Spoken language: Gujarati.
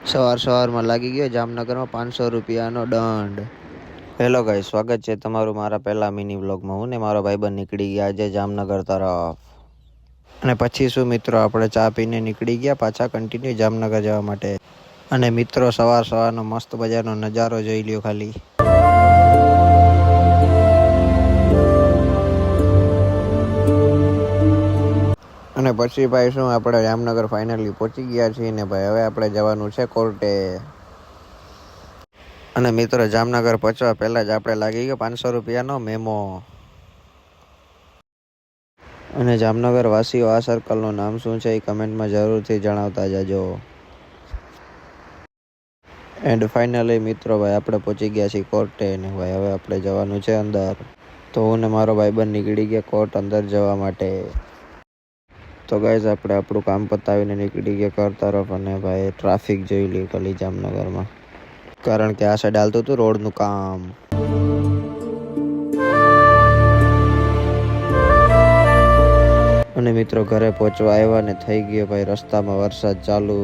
સવારમાં લાગી ગયો જામનગરમાં 500 રૂપિયાનો દંડ. હેલો ગાઈસ, સ્વાગત છે તમારું મારા પહેલા મિની વ્લોગમાં. હું ને મારો ભાઈબંધ નીકળી ગયા આજે જામનગર તરફ. અને પછી શું મિત્રો, આપણે ચા પીને નીકળી ગયા પાછા કન્ટિન્યુ જામનગર જવા માટે. અને મિત્રો સવારનો મસ્ત મજાનો નજારો જોઈ લ્યો ખાલી. અને પછી ભાઈ શું, આપણે જામનગર ફાઇનલી પહોંચી ગયા છીએ ને ભાઈ હવે આપણે જવાનું છે કોર્ટે. અને મિત્રો જામનગર પહોંચવા પહેલાં જ આપણે લાગી ગયો 500 રૂપિયાનો મેમો. અને જામનગર વાસીઓ આ સર્કલનું નામ શું છે એ કમેન્ટમાં જરૂરથી જણાવતા જજો. એન્ડ ફાઇનલી મિત્રો ભાઈ આપણે પહોંચી ગયા છીએ કોર્ટે ને ભાઈ હવે આપણે જવાનું છે અંદર. તો હું ને મારો ભાઈબંધ નીકળી ગયા કોર્ટ અંદર જવા માટે. તો ગાઈઝ આપણે આપણું કામ પતાવીને નીકળી ગયા ઘર તરફ. અને ભાઈ ટ્રાફિક જોઈ લી ખાલી જામનગરમાં, કારણ કે આ સાઈડ હાલતું હતું રોડનું કામ. અને મિત્રો ઘરે પહોંચવા આવ્યા ને થઈ ગયો ભાઈ રસ્તામાં વરસાદ ચાલુ.